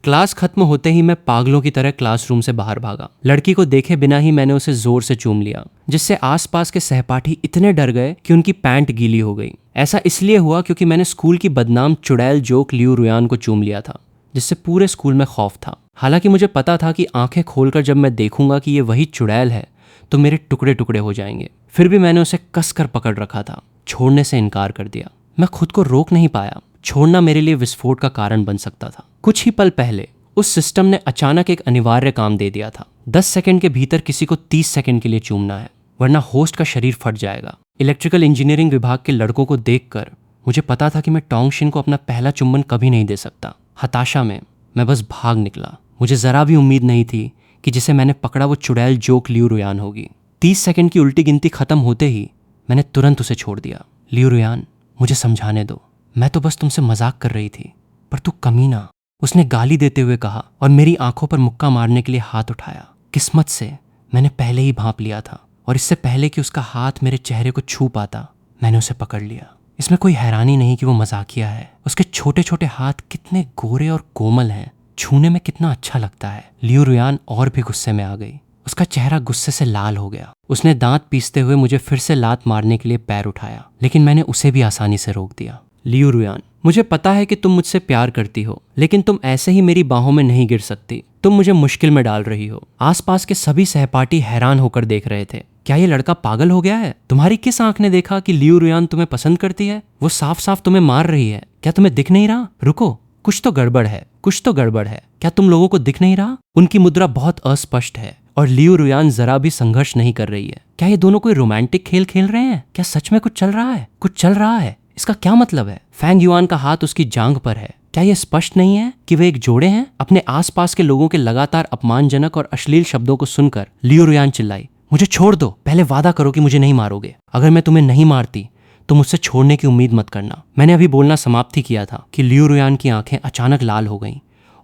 Class खत्म होते ही मैं पागलों की तरह क्लासरूम से बाहर भागा। लड़की को देखे बिना ही मैंने उसे जोर से चूम लिया, जिससे आसपास के सहपाठी इतने डर गए कि उनकी पैंट गीली हो गई। ऐसा इसलिए हुआ क्योंकि मैंने स्कूल की बदनाम चुड़ैल जोक लियू रुयान को चूम लिया था, जिससे पूरे स्कूल में खौफ था। हालांकि मुझे पता था कि आंखें खोलकर जब मैं देखूंगा कि ये वही चुड़ैल है तो मेरे टुकड़े टुकड़े हो जाएंगे। फिर भी मैंने उसे कसकर पकड़ रखा था, छोड़ने से इनकार कर दिया। मैं खुद को रोक नहीं पाया। छोड़ना मेरे लिए विस्फोट का कारण बन सकता था। कुछ ही पल पहले उस सिस्टम ने अचानक एक अनिवार्य काम दे दिया था। 10 सेकंड के भीतर किसी को 30 सेकंड के लिए चूमना है, वरना होस्ट का शरीर फट जाएगा। इलेक्ट्रिकल इंजीनियरिंग विभाग के लड़कों को देखकर मुझे पता था कि मैं टोंगशिन को अपना पहला चुंबन कभी नहीं दे सकता। हताशा में मैं बस भाग निकला। मुझे जरा भी उम्मीद नहीं थी कि जिसे मैंने पकड़ा वो चुड़ैल जोक लियू रुयान होगी। 30 सेकंड की उल्टी गिनती खत्म होते ही मैंने तुरंत उसे छोड़ दिया। लियू रुयान, मुझे समझाने दो, मैं तो बस तुमसे मजाक कर रही थी, पर तू कमीना, उसने गाली देते हुए कहा और मेरी आंखों पर मुक्का मारने के लिए हाथ उठाया। किस्मत से मैंने पहले ही भांप लिया था और इससे पहले कि उसका हाथ मेरे चेहरे को छू पाता मैंने उसे पकड़ लिया। इसमें कोई हैरानी नहीं कि वो मजाकिया है। उसके छोटे छोटे हाथ कितने गोरे और कोमल हैं, छूने में कितना अच्छा लगता है। लियू रुयान और भी गुस्से में आ गई। उसका चेहरा गुस्से से लाल हो गया। उसने दांत पीसते हुए मुझे फिर से लात मारने के लिए पैर उठाया, लेकिन मैंने उसे भी आसानी से रोक दिया। लियू रुयान, मुझे पता है कि तुम मुझसे प्यार करती हो, लेकिन तुम ऐसे ही मेरी बाहों में नहीं गिर सकती। तुम मुझे मुश्किल में डाल रही हो। आसपास के सभी सहपाठी हैरान होकर देख रहे थे। क्या ये लड़का पागल हो गया है? तुम्हारी किस आंख ने देखा कि लियू रुयान तुम्हें पसंद करती है? वो साफ साफ तुम्हें मार रही है। क्या तुम्हें दिख नहीं रहा? रुको, कुछ तो गड़बड़ है, कुछ तो गड़बड़ है। क्या तुम लोगों को दिख नहीं रहा? उनकी मुद्रा बहुत अस्पष्ट है और लियू रुयान जरा भी संघर्ष नहीं कर रही है। क्या ये दोनों कोई रोमांटिक खेल खेल रहे हैं? क्या सच में कुछ चल रहा है? कुछ चल रहा है, इसका क्या मतलब है? फैंग युआन का हाथ उसकी जांघ पर है। क्या यह स्पष्ट नहीं है कि वे एक जोड़े हैं? अपने आसपास के लोगों के लगातार अपमानजनक और अश्लील शब्दों को सुनकर लियू रुयान चिल्लाई, मुझे छोड़ दो, पहले वादा करो कि मुझे नहीं मारोगे। अगर मैं तुम्हें नहीं मारती तो मुझसे छोड़ने की उम्मीद मत करना। मैंने अभी बोलना समाप्त ही किया था कि लियू रुयान की आंखें अचानक लाल हो गईं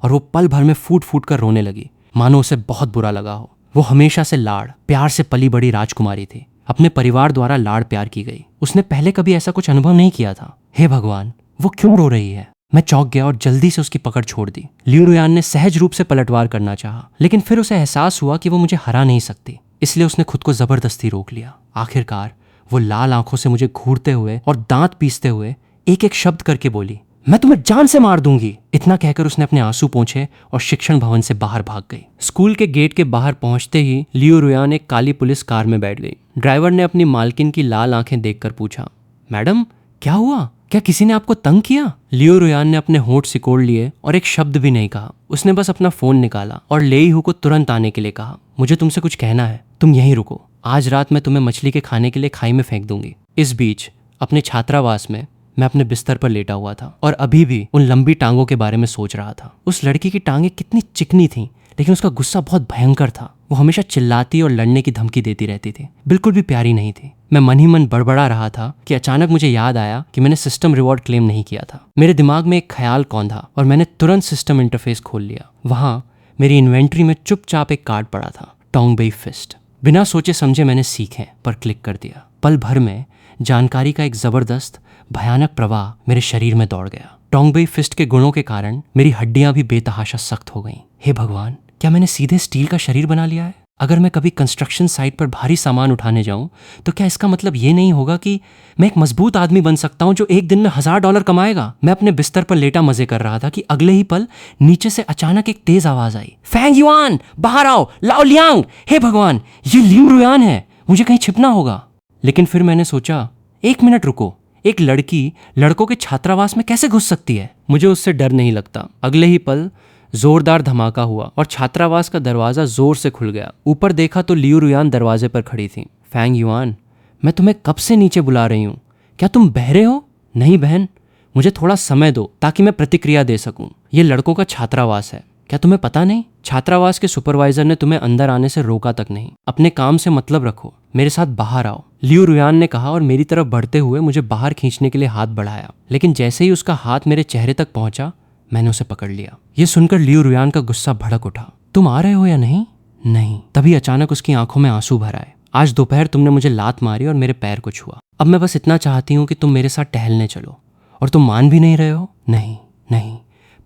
और वो पल भर में फूट फूट कर रोने लगी, मानो उसे बहुत बुरा लगा हो। वो हमेशा से लाड़ प्यार से पली बड़ी राजकुमारी थी। अपने परिवार द्वारा लाड़ प्यार की गई। उसने पहले कभी ऐसा कुछ अनुभव नहीं किया था। हे भगवान, वो क्यों रो रही है? मैं चौंक गया और जल्दी से उसकी पकड़ छोड़ दी। लियू रुयान ने सहज रूप से पलटवार करना चाहा, लेकिन फिर उसे एहसास हुआ कि वो मुझे हरा नहीं सकती, इसलिए उसने खुद को जबरदस्ती रोक लिया। आखिरकार वो लाल आंखों से मुझे घूरते हुए और दांत पीसते हुए एक एक शब्द करके बोली, मैं तुम्हें जान से मार दूंगी। इतना कहकर उसने अपने आंसू पोंछे और शिक्षण भवन से बाहर भाग गई। स्कूल के गेट के बाहर पहुंचते ही लियू रुयान एक काली पुलिस कार में बैठ गई। ड्राइवर ने अपनी मालकिन की लाल आंखें देखकर पूछा, मैडम क्या हुआ? क्या किसी ने आपको तंग किया? लियू रुयान ने अपने होंठ सिकोड़ लिए और एक शब्द भी नहीं कहा। उसने बस अपना फोन निकाला और लेई हु को तुरंत आने के लिए कहा, मुझे तुमसे कुछ कहना है, तुम यहीं रुको। आज रात मैं तुम्हें मछली के खाने के लिए खाई में फेंक दूंगी। इस बीच अपने छात्रावास में मैं अपने बिस्तर पर लेटा हुआ था और अभी भी उन लंबी टांगों के बारे में सोच रहा था। उस लड़की की टांगें कितनी चिकनी थीं, लेकिन उसका गुस्सा बहुत भयंकर था। वो हमेशा चिल्लाती और लड़ने की धमकी देती रहती थी, बिल्कुल भी प्यारी नहीं थी। मैं मन ही मन बड़बड़ा रहा था कि अचानक मुझे याद आया कि मैंने सिस्टम रिवॉर्ड क्लेम नहीं किया था। मेरे दिमाग में एक ख्याल कौंधा और मैंने तुरंत सिस्टम इंटरफेस खोल लिया। वहां मेरी इन्वेंट्री में चुपचाप एक कार्ड पड़ा था, टोंगबेई फिस्ट। बिना सोचे समझे मैंने सीखे पर क्लिक कर दिया। पल भर में जानकारी का एक जबरदस्त भयानक प्रवाह मेरे शरीर में दौड़ गया। टोंगबेई फिस्ट के गुणों के कारण मेरी हड्डियां भी बेतहाशा सख्त हो गईं। हे भगवान, क्या मैंने सीधे स्टील का शरीर बना लिया है? अगर मैं कभी कंस्ट्रक्शन साइट पर भारी सामान उठाने जाऊं तो क्या इसका मतलब ये नहीं होगा कि मैं एक मजबूत आदमी बन सकता हूं जो एक दिन में $1000 कमाएगा? मैं अपने बिस्तर पर लेटा मजे कर रहा था कि अगले ही पल नीचे से अचानक एक तेज आवाज आई, फैंग युआन, बाहर आओ, लाओ लियांग। हे भगवान, ये लियू रुयान है, मुझे कहीं छिपना होगा। लेकिन फिर मैंने सोचा, एक मिनट रुको, एक लड़की लड़कों के छात्रावास में कैसे घुस सकती है? मुझे उससे डर नहीं लगता। अगले ही पल जोरदार धमाका हुआ और छात्रावास का दरवाजा जोर से खुल गया। ऊपर देखा तो लियू रुयान दरवाजे पर खड़ी थी। फैंग युआन, मैं तुम्हें कब से नीचे बुला रही हूँ, क्या तुम बहरे हो? नहीं बहन, मुझे थोड़ा समय दो ताकि मैं प्रतिक्रिया दे सकूं। ये लड़कों का छात्रावास है, क्या तुम्हें पता नहीं? छात्रावास के सुपरवाइजर ने तुम्हें अंदर आने से रोका तक नहीं। अपने काम से मतलब रखो, मेरे साथ बाहर आओ, लियू रुयान ने कहा और मेरी तरफ बढ़ते हुए मुझे बाहर खींचने के लिए हाथ बढ़ाया। लेकिन जैसे ही उसका हाथ मेरे चेहरे तक पहुंचा, मैंने उसे पकड़ लिया। ये सुनकर लियू रुयान का गुस्सा भड़क उठा। तुम आ रहे हो या नहीं? नहीं। तभी अचानक उसकी आंखों में आंसू भर आए। आज दोपहर तुमने मुझे लात मारी और मेरे पैर को छुआ। अब मैं बस इतना चाहती हूँ कि तुम मेरे साथ टहलने चलो, और तुम मान भी नहीं रहे हो। नहीं नहीं,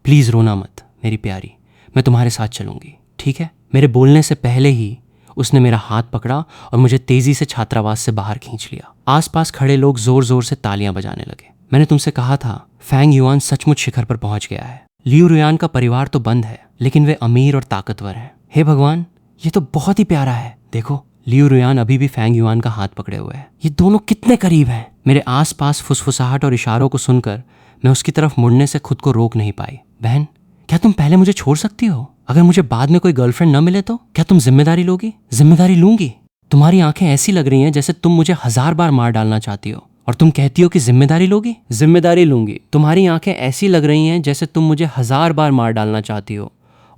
प्लीज रोना मत मेरी प्यारी, मैं तुम्हारे साथ चलूंगी, ठीक है? मेरे बोलने से पहले ही उसने मेरा हाथ पकड़ा और मुझे तेजी से छात्रावास से बाहर खींच लिया। आसपास खड़े लोग जोर जोर से तालियां बजाने लगे। मैंने तुमसे कहा था फैंग युआन सचमुच शिखर पर पहुंच गया है। लियू रुयान का परिवार तो बंद है, लेकिन वे अमीर और ताकतवर हैं। हे भगवान, ये तो बहुत ही प्यारा है। देखो, लियू रुयान अभी भी फैंग युआन का हाथ पकड़े हुए है। ये दोनों कितने करीब हैं। मेरे आसपास फुसफुसाहट और इशारों को सुनकर मैं उसकी तरफ मुड़ने से खुद को रोक नहीं पाई। बहन, क्या तुम पहले मुझे छोड़ सकती हो? अगर मुझे बाद में कोई गर्लफ्रेंड न मिले तो क्या तुम जिम्मेदारी लोगी? जिम्मेदारी लूंगी। तुम्हारी आंखें ऐसी लग रही हैं जैसे तुम मुझे 1000 बार मार डालना चाहती हो, और तुम कहती हो कि जिम्मेदारी लोगी? जिम्मेदारी लूंगी। तुम्हारी आंखें ऐसी लग रही हैं जैसे तुम मुझे 1000 बार मार डालना चाहती हो,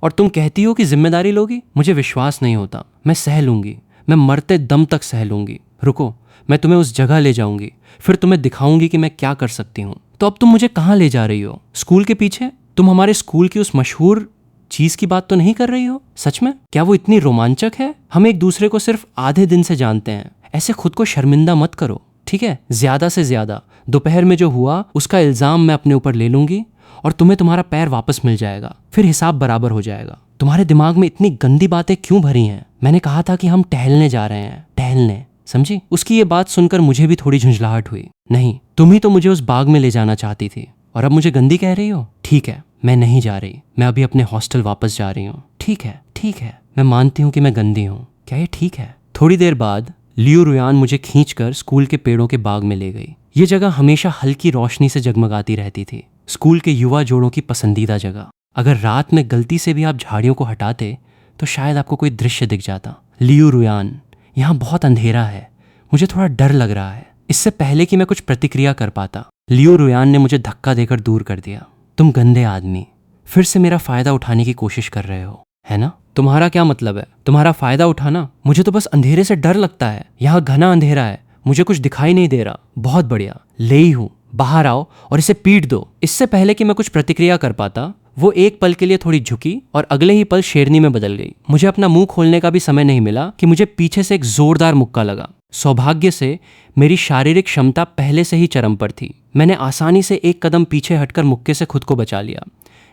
और तुम कहती हो कि जिम्मेदारी लोगी? मुझे विश्वास नहीं होता। मैं सह लूंगी, मैं मरते दम तक सह लूंगी। रुको, मैं तुम्हें उस जगह ले जाऊंगी, फिर तुम्हें दिखाऊंगी कि मैं क्या कर सकती हूँ। तो अब तुम मुझे कहाँ ले जा रही हो? स्कूल के पीछे? तुम हमारे स्कूल की उस मशहूर चीज की बात तो नहीं कर रही हो? सच में? क्या वो इतनी रोमांचक है? हम एक दूसरे को सिर्फ आधे दिन से जानते हैं। ऐसे खुद को शर्मिंदा मत करो, ठीक है? ज्यादा से ज्यादा दोपहर में जो हुआ उसका इल्जाम मैं अपने ऊपर ले लूंगी, और तुम्हें तुम्हारा पैर वापस मिल जाएगा, फिर हिसाब बराबर हो जाएगा। तुम्हारे दिमाग में इतनी गंदी बातें क्यों भरी हैं? मैंने कहा था कि हम टहलने जा रहे हैं, टहलने, समझी? उसकी ये बात सुनकर मुझे भी थोड़ी झुंझलाहट हुई। नहीं, तुम ही तो मुझे उस बाग में ले जाना चाहती थी, और अब मुझे गंदी कह रही हो? ठीक है, मैं नहीं जा रही, मैं अभी अपने हॉस्टल वापस जा रही हूँ। ठीक है, ठीक है, मैं मानती हूँ कि मैं गंदी हूँ। क्या ये ठीक है? थोड़ी देर बाद लियू रुयान मुझे खींचकर स्कूल के पेड़ों के बाग में ले गई। ये जगह हमेशा हल्की रोशनी से जगमगाती रहती थी, स्कूल के युवा जोड़ों की पसंदीदा जगह। अगर रात में गलती से भी आप झाड़ियों को हटाते तो शायद आपको कोई दृश्य दिख जाता। लियू रुयान, यहाँ बहुत अंधेरा है, मुझे थोड़ा डर लग रहा है। इससे पहले कि मैं कुछ प्रतिक्रिया कर पाता, लियू रुयान ने मुझे धक्का देकर दूर कर दिया। तुम गंदे आदमी, फिर से मेरा फायदा उठाने की कोशिश कर रहे हो, है ना? तुम्हारा क्या मतलब है तुम्हारा फायदा उठाना? मुझे तो बस अंधेरे से डर लगता है। यहाँ घना अंधेरा है, मुझे कुछ दिखाई नहीं दे रहा। बहुत बढ़िया, ले ही हूँ, बाहर आओ और इसे पीट दो। इससे पहले कि मैं कुछ प्रतिक्रिया कर पाता, वो एक पल के लिए थोड़ी झुकी और अगले ही पल शेरनी में बदल गई। मुझे अपना मुंह खोलने का भी समय नहीं मिला कि मुझे पीछे से एक जोरदार मुक्का लगा। सौभाग्य से मेरी शारीरिक क्षमता पहले से ही चरम पर थी। मैंने आसानी से एक कदम पीछे हटकर मुक्के से खुद को बचा लिया,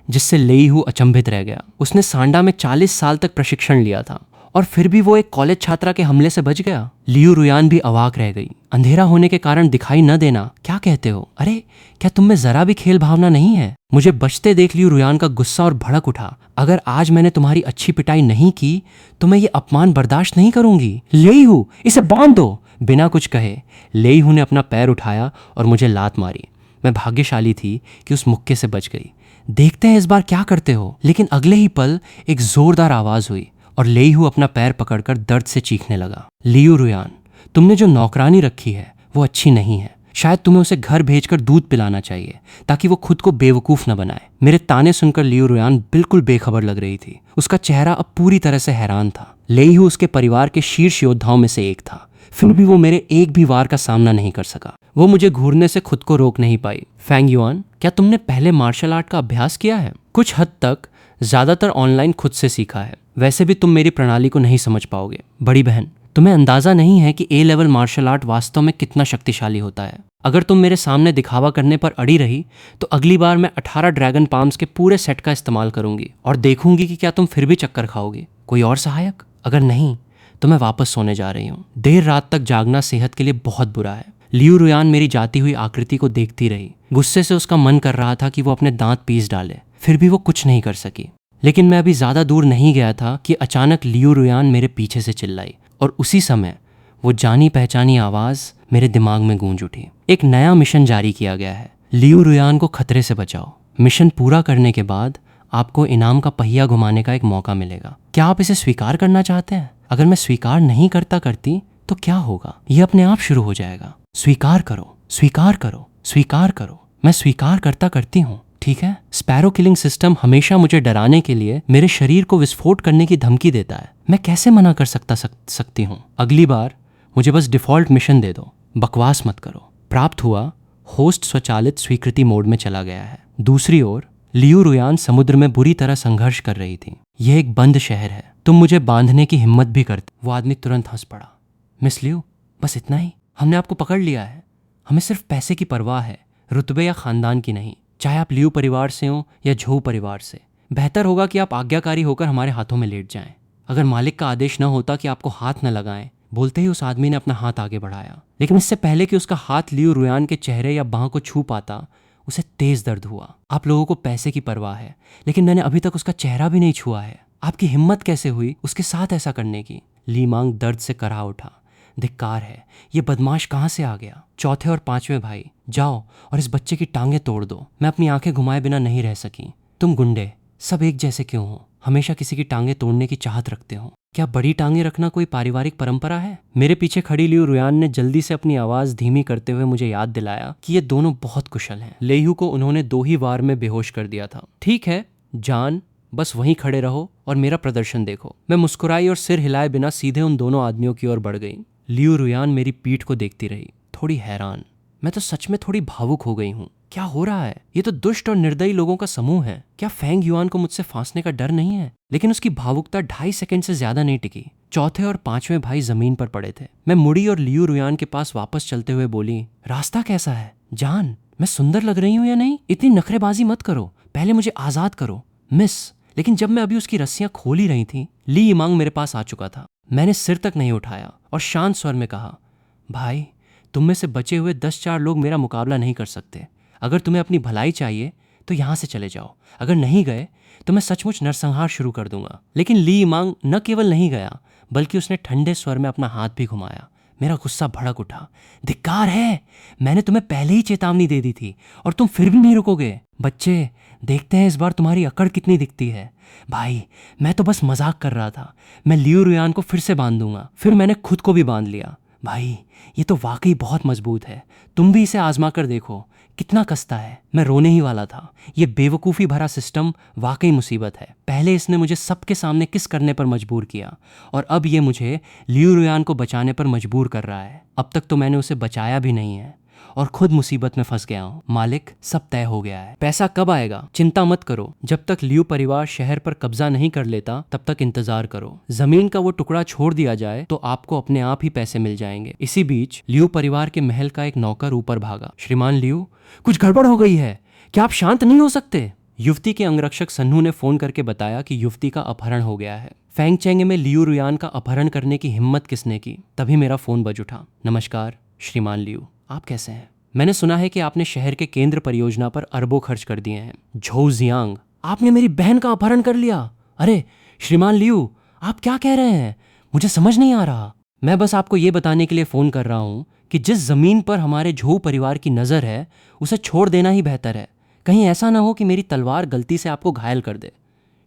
जिससे लेईहू अचंभित रह गया। उसने सांडा में 40 साल तक प्रशिक्षण लिया था, और फिर भी वो एक कॉलेज छात्रा के हमले से बच गया। लियू रुयान भी अवाक रह गई। अंधेरा होने के कारण दिखाई न देना, क्या कहते हो? अरे, क्या तुम में जरा भी खेल भावना नहीं है? मुझे बचते देख लियू रुयान का गुस्सा और भड़क उठा। अगर आज मैंने तुम्हारी अच्छी पिटाई नहीं की तो मैं ये अपमान बर्दाश्त नहीं करूंगी। लेईहू, इसे बांध दो। बिना कुछ कहे लेईहू ने अपना पैर उठाया और मुझे लात मारी। मैं भाग्यशाली थी कि उस मुक्के से बच गई। देखते हैं इस बार क्या करते हो। लेकिन अगले ही पल एक जोरदार आवाज हुई और लेईहू अपना पैर पकड़कर दर्द से चीखने लगा। लियू रुयान, तुमने जो नौकरानी रखी है वो अच्छी नहीं है। शायद तुम्हें उसे घर भेजकर दूध पिलाना चाहिए ताकि वो खुद को बेवकूफ न बनाए। मेरे ताने सुनकर लियू रुयान बिल्कुल बेखबर लग रही थी। उसका चेहरा अब पूरी तरह से हैरान था। लेईहू उसके परिवार के शीर्ष योद्धाओं में से एक था, फिर भी वो मेरे एक भी वार का सामना नहीं कर सका। वो मुझे घूरने से खुद को रोक नहीं पाई। फैंग युआन, क्या तुमने पहले मार्शल आर्ट का अभ्यास किया है? कुछ हद तक, ज्यादातर ऑनलाइन खुद से सीखा है। वैसे भी तुम मेरी प्रणाली को नहीं समझ पाओगे बड़ी बहन। तुम्हें अंदाजा नहीं है कि ए लेवल मार्शल आर्ट वास्तव में कितना शक्तिशाली होता है। अगर तुम मेरे सामने दिखावा करने पर अड़ी रही तो अगली बार मैं 18 ड्रैगन पाम्स के पूरे सेट का इस्तेमाल करूंगी और देखूंगी कि क्या तुम फिर भी चक्कर खाओगे। कोई और सहायक? अगर नहीं तो मैं वापस सोने जा रही हूँ। देर रात तक जागना सेहत के लिए बहुत बुरा है। लियू रुयान मेरी जाती हुई आकृति को देखती रही। गुस्से से उसका मन कर रहा था कि वो अपने दांत पीस डाले, फिर भी वो कुछ नहीं कर सकी। लेकिन मैं अभी ज्यादा दूर नहीं गया था कि अचानक लियू रुयान मेरे पीछे से चिल्लाई, और उसी समय वो जानी पहचानी आवाज मेरे दिमाग में गूंज उठी। एक नया मिशन जारी किया गया है, लियू रुयान को खतरे से बचाओ। मिशन पूरा करने के बाद आपको इनाम का पहिया घुमाने का एक मौका मिलेगा। क्या आप इसे स्वीकार करना चाहते हैं? अगर मैं स्वीकार नहीं करती तो क्या होगा? यह अपने आप शुरू हो जाएगा। स्वीकार करो, स्वीकार करो, स्वीकार करो। मैं स्वीकार करती हूँ, ठीक है? स्पैरो किलिंग सिस्टम हमेशा मुझे डराने के लिए मेरे शरीर को विस्फोट करने की धमकी देता है। मैं कैसे मना कर सकती हूँ? अगली बार मुझे बस डिफॉल्ट मिशन दे दो, बकवास मत करो। प्राप्त हुआ। होस्ट स्वचालित स्वीकृति मोड में चला गया है। दूसरी ओर लियू रुयान समुद्र में बुरी तरह संघर्ष कर रही थी। यह एक बंद शहर है, तुम मुझे बांधने की हिम्मत भी करते। वो आदमी तुरंत हंस पड़ा। मिस लियू, बस इतना ही? हमने आपको पकड़ लिया है। हमें सिर्फ पैसे की परवाह है, रुतबे या खानदान की नहीं। चाहे आप लियू परिवार से हो या झोउ परिवार से, बेहतर होगा कि आप आज्ञाकारी होकर हमारे हाथों में लेट जाएं। अगर मालिक का आदेश न होता कि आपको हाथ न लगाएं। बोलते ही उस आदमी ने अपना हाथ आगे बढ़ाया, लेकिन इससे पहले कि उसका हाथ लियू रुयान के चेहरे या बाह को छू पाता, उसे तेज दर्द हुआ। आप लोगों को पैसे की परवाह है, लेकिन मैंने अभी तक उसका चेहरा भी नहीं छुआ है। आपकी हिम्मत कैसे हुई उसके साथ ऐसा करने की? ली मांग दर्द से करा उठा। धिक्कार है, ये बदमाश कहाँ से आ गया? चौथे और पांचवें भाई, जाओ और इस बच्चे की टांगें तोड़ दो। मैं अपनी आंखें घुमाए बिना नहीं रह सकी। तुम गुंडे सब एक जैसे क्यों हो? हमेशा किसी की टांगें तोड़ने की चाहत रखते हो। क्या बड़ी टांगें रखना कोई पारिवारिक परंपरा है? मेरे पीछे खड़ी लियू रुयान ने जल्दी से अपनी आवाज धीमी करते हुए मुझे याद दिलाया कि ये दोनों बहुत कुशल हैं। लेयू को उन्होंने 2 ही वार में बेहोश कर दिया था। ठीक है जान, बस वहीं खड़े रहो और मेरा प्रदर्शन देखो। मैं मुस्कुराई और सिर हिलाए बिना सीधे उन दोनों आदमियों की ओर बढ़ गई। लियू रुयान मेरी पीठ को देखती रही, थोड़ी हैरान। मैं तो सच में थोड़ी भावुक हो गई हूँ। क्या हो रहा है? ये तो दुष्ट और निर्दयी लोगों का समूह है। क्या फेंग युआन को मुझसे फांसने का डर नहीं है? लेकिन उसकी भावुकता 2.5 सेकंड से ज्यादा नहीं टिकी। चौथे और पांचवें भाई जमीन पर पड़े थे। मैं मुड़ी और लियू रुयान के पास वापस चलते हुए बोली, रास्ता कैसा है? जान, मैं सुंदर लग रही हूँ या नहीं? इतनी नखरेबाजी मत करो, पहले मुझे आजाद करो मिस। लेकिन जब मैं अभी उसकी रस्सियां खोल ही रही थी, ली इमांग मेरे पास आ चुका था। मैंने सिर तक नहीं उठाया और शांत स्वर में कहा, भाई तुम में से बचे हुए 10-4 लोग मेरा मुकाबला नहीं कर सकते। अगर तुम्हें अपनी भलाई चाहिए तो यहाँ से चले जाओ। अगर नहीं गए तो मैं सचमुच नरसंहार शुरू कर दूंगा। लेकिन ली इमांग न केवल नहीं गया, बल्कि उसने ठंडे स्वर में अपना हाथ भी घुमाया। मेरा गुस्सा भड़क उठा। धिक्कार है, मैंने तुम्हें पहले ही चेतावनी दे दी थी और तुम फिर भी नहीं रुकोगे। बच्चे, देखते हैं इस बार तुम्हारी अकड़ कितनी दिखती है। भाई मैं तो बस मजाक कर रहा था। मैं लियू रुयान को फिर से बांध दूंगा। फिर मैंने खुद को भी बांध लिया। भाई ये तो वाकई बहुत मजबूत है, तुम भी इसे आजमा कर देखो कितना कसता है। मैं रोने ही वाला था। ये बेवकूफ़ी भरा सिस्टम वाकई मुसीबत है। पहले इसने मुझे सबके सामने किस करने पर मजबूर किया और अब ये मुझे लियू रुयान को बचाने पर मजबूर कर रहा है। अब तक तो मैंने उसे बचाया भी नहीं है और खुद मुसीबत में फंस गया हूँ। मालिक, सब तय हो गया है। पैसा कब आएगा? चिंता मत करो। जब तक लियू परिवार शहर पर कब्जा नहीं कर लेता तब तक इंतजार करो। जमीन का वो टुकड़ा छोड़ दिया जाए तो आपको अपने आप ही पैसे मिल जाएंगे। इसी बीच लियू परिवार के महल का एक नौकर ऊपर भागा। श्रीमान लियू, कुछ गड़बड़ हो गई है। क्या आप शांत नहीं हो सकते? युवती के अंगरक्षक सन्नू ने फोन करके बताया कि युवती का अपहरण हो गया है। फैंगचेंग में लियू रुयान का अपहरण करने की हिम्मत किसने की? तभी मेरा फोन बज उठा। नमस्कार श्रीमान लियू, आप कैसे हैं? मैंने सुना है कि आपने शहर के केंद्र परियोजना पर अरबों खर्च कर दिए हैं। झोउ जियांग, आपने मेरी बहन का अपहरण कर लिया? अरे श्रीमान लियू, आप क्या कह रहे हैं? मुझे समझ नहीं आ रहा। मैं बस आपको ये बताने के लिए फ़ोन कर रहा हूँ कि जिस ज़मीन पर हमारे झोउ परिवार की नज़र है उसे छोड़ देना ही बेहतर है। कहीं ऐसा ना हो कि मेरी तलवार गलती से आपको घायल कर दे।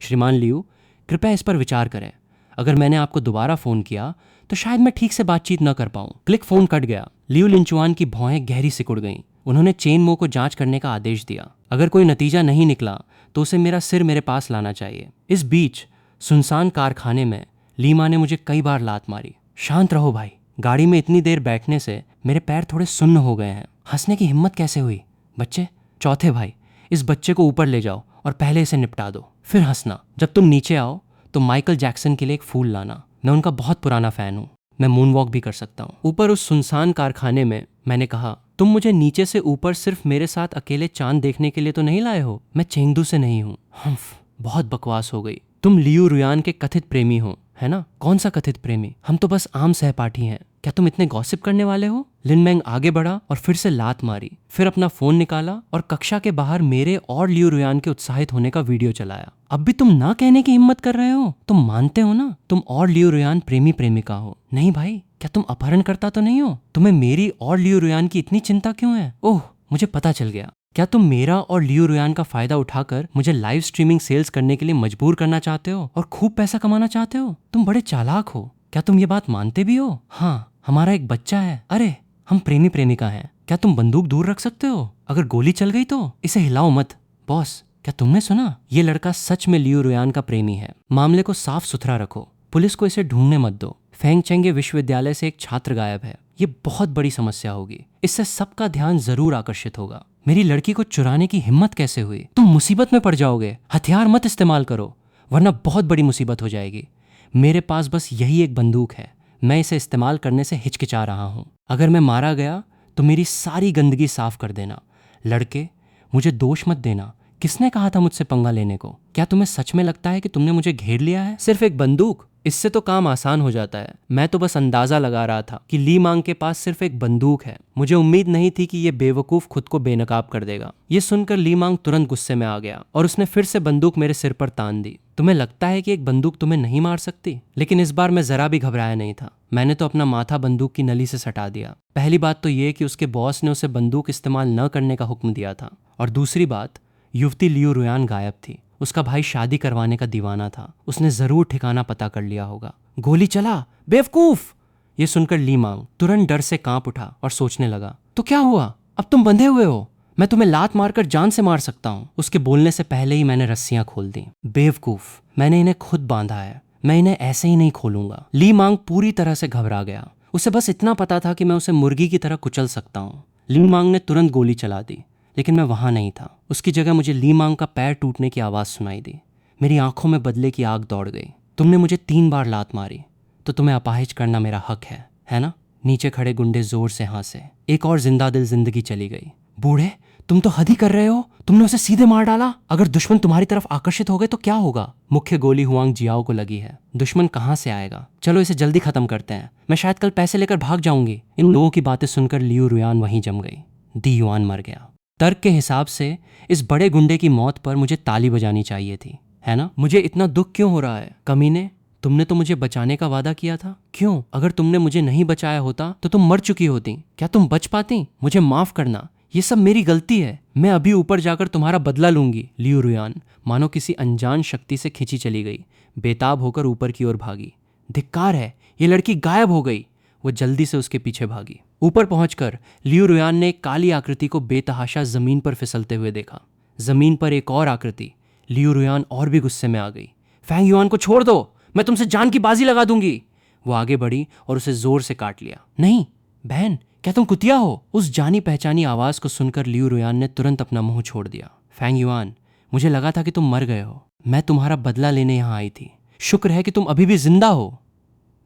श्रीमान लियू, कृपया इस पर विचार करें। अगर मैंने आपको दोबारा फ़ोन किया तो शायद मैं ठीक से बातचीत न कर पाऊँ। क्लिक, फ़ोन कट गया। लियू लिंचुआन की भौहें गहरी सिकुड़ गईं। उन्होंने चेन मो को जांच करने का आदेश दिया। अगर कोई नतीजा नहीं निकला तो उसे मेरा सिर मेरे पास लाना चाहिए। इस बीच सुनसान कारखाने में लीमा ने मुझे कई बार लात मारी। शांत रहो भाई। गाड़ी में इतनी देर बैठने से मेरे पैर थोड़े सुन्न हो गए हैं। हंसने की हिम्मत कैसे हुई? बच्चे, चौथे भाई, इस बच्चे को ऊपर ले जाओ और पहले इसे निपटा दो, फिर हंसना। जब तुम नीचे आओ तो माइकल जैक्सन के लिए एक फूल लाना। मैं उनका बहुत पुराना फ़ैन हूँ। मैं मून वॉक भी कर सकता हूँ। ऊपर उस सुनसान कारखाने में मैंने कहा, तुम मुझे नीचे से ऊपर सिर्फ मेरे साथ अकेले चांद देखने के लिए तो नहीं लाए हो? मैं चेंगडू से नहीं हूँ। हम्फ, बहुत बकवास हो गई। तुम लियू रुयान के कथित प्रेमी हो, है ना? कौन सा कथित प्रेमी? हम तो बस आम सहपाठी हैं। क्या तुम इतने गॉसिप करने वाले हो? लिनमेंग आगे बढ़ा और फिर से लात मारी। फिर अपना फोन निकाला और कक्षा के बाहर मेरे और लियू रुयान के उत्साहित होने का वीडियो चलाया। अब भी तुम ना कहने की हिम्मत कर रहे हो? तुम मानते हो ना तुम और लियू रुयान प्रेमी प्रेमिका हो? नहीं भाई, क्या तुम अपहरण करता तो नहीं हो? तुम्हें मेरी और लियू रुयान की इतनी चिंता क्यों है? ओह, मुझे पता चल गया। क्या तुम मेरा और लियू रुयान का फायदा उठाकर मुझे लाइव स्ट्रीमिंग सेल्स करने के लिए मजबूर करना चाहते हो और खूब पैसा कमाना चाहते हो? तुम बड़े चालाक हो। क्या तुम ये बात मानते भी हो? हाँ, हमारा एक बच्चा है। अरे, हम प्रेमी प्रेमिका हैं। क्या तुम बंदूक दूर रख सकते हो? अगर गोली चल गई तो? इसे हिलाओ मत। बॉस, क्या तुमने सुना? ये लड़का सच में लियू रुयान का प्रेमी है। मामले को साफ सुथरा रखो। पुलिस को इसे ढूंढने मत दो। फेंगचेंग विश्वविद्यालय से एक छात्र गायब है। ये बहुत बड़ी समस्या होगी। इससे सबका ध्यान जरूर आकर्षित होगा। मेरी लड़की को चुराने की हिम्मत कैसे हुई? तुम मुसीबत में पड़ जाओगे। हथियार मत इस्तेमाल करो, वरना बहुत बड़ी मुसीबत हो जाएगी। मेरे पास बस यही एक बंदूक है। मैं इसे इस्तेमाल करने से हिचकिचा रहा हूँ। अगर मैं मारा गया तो मेरी सारी गंदगी साफ कर देना। लड़के, मुझे दोष मत देना किसने कहा था मुझसे पंगा लेने को? क्या तुम्हें सच में लगता है कि तुमने मुझे घेर लिया है? सिर्फ एक बंदूक, इससे तो काम आसान हो जाता है। मैं तो बस अंदाजा लगा रहा था कि ली मांग के पास सिर्फ एक बंदूक है। मुझे उम्मीद नहीं थी कि ये बेवकूफ खुद को बेनकाब कर देगा। ये सुनकर ली मांग तुरंत गुस्से में आ गया और उसने फिर से बंदूक मेरे सिर पर तान दी। तुम्हें लगता है कि एक बंदूक तुम्हें नहीं मार सकती? लेकिन इस बार मैं जरा भी घबराया नहीं था। मैंने तो अपना माथा बंदूक की नली से सटा दिया। पहली बात तो ये कि उसके बॉस ने उसे बंदूक इस्तेमाल न करने का हुक्म दिया था, और दूसरी बात, युवती लियू रुयान गायब थी। उसका भाई शादी करवाने का दीवाना था। उसने जरूर ठिकाना पता कर लिया होगा। गोली चला, बेवकूफ! ये सुनकर ली मांग तुरंत डर से कांप उठा और सोचने लगा, तो क्या हुआ? अब तुम बंधे हुए हो, मैं तुम्हें लात मारकर जान से मार सकता हूँ। उसके बोलने से पहले ही मैंने रस्सियां खोल दी। बेवकूफ, मैंने इन्हें खुद बांधा है, मैं इन्हें ऐसे ही नहीं खोलूंगा। ली मांग पूरी तरह से घबरा गया। उसे बस इतना पता था कि मैं उसे मुर्गी की तरह कुचल सकता हूँ। ली मांग ने तुरंत गोली चला दी, लेकिन मैं वहां नहीं था। उसकी जगह मुझे ली मांग का पैर टूटने की आवाज सुनाई दी। मेरी आंखों में बदले की आग दौड़ गई। तुमने मुझे 3 बार लात मारी, तो तुम्हें अपाहिज करना मेरा हक है ना? नीचे खड़े गुंडे जोर से हंसे। एक और जिंदा दिल जिंदगी चली गई। बूढ़े, तुम तो हद ही कर रहे हो। तुमने उसे सीधे मार डाला। अगर दुश्मन तुम्हारी तरफ आकर्षित हो गए तो क्या होगा? मुख्य गोली हुआंग जियाओ को लगी है। दुश्मन कहां से आएगा? चलो इसे जल्दी खत्म करते हैं। मैं शायद कल पैसे लेकर भाग जाऊंगी। इन लोगों की बातें सुनकर लियू रुयान वहीं जम गई। दी युआन मर गया। तर्क के हिसाब से इस बड़े गुंडे की मौत पर मुझे ताली बजानी चाहिए थी, है ना? मुझे इतना दुख क्यों हो रहा है? कमीने, तुमने तो मुझे बचाने का वादा किया था। क्यों? अगर तुमने मुझे नहीं बचाया होता तो तुम मर चुकी होती। क्या तुम बच पाती? मुझे माफ करना, ये सब मेरी गलती है। मैं अभी ऊपर जाकर तुम्हारा बदला लूंगी। लियू रुयान मानो किसी अनजान शक्ति से खींची चली गई। बेताब होकर ऊपर की ओर भागी। धिक्कार है, ये लड़की गायब हो गई। वो जल्दी से उसके पीछे भागी। ऊपर पहुंचकर लियू रुयान ने एक काली आकृति को बेतहाशा जमीन पर फिसलते हुए देखा। जमीन पर एक और आकृति। लियू रुयान और भी गुस्से में आ गई। फैंग युआन को छोड़ दो, मैं तुमसे जान की बाजी लगा दूंगी। वो आगे बढ़ी और उसे जोर से काट लिया। नहीं बहन, क्या तुम कुतिया हो? उस जानी पहचानी आवाज को सुनकर लियू रुयान ने तुरंत अपना मुंह छोड़ दिया। फैंग युआन, मुझे लगा था कि तुम मर गए हो। मैं तुम्हारा बदला लेने यहां आई थी। शुक्र है कि तुम अभी भी जिंदा हो।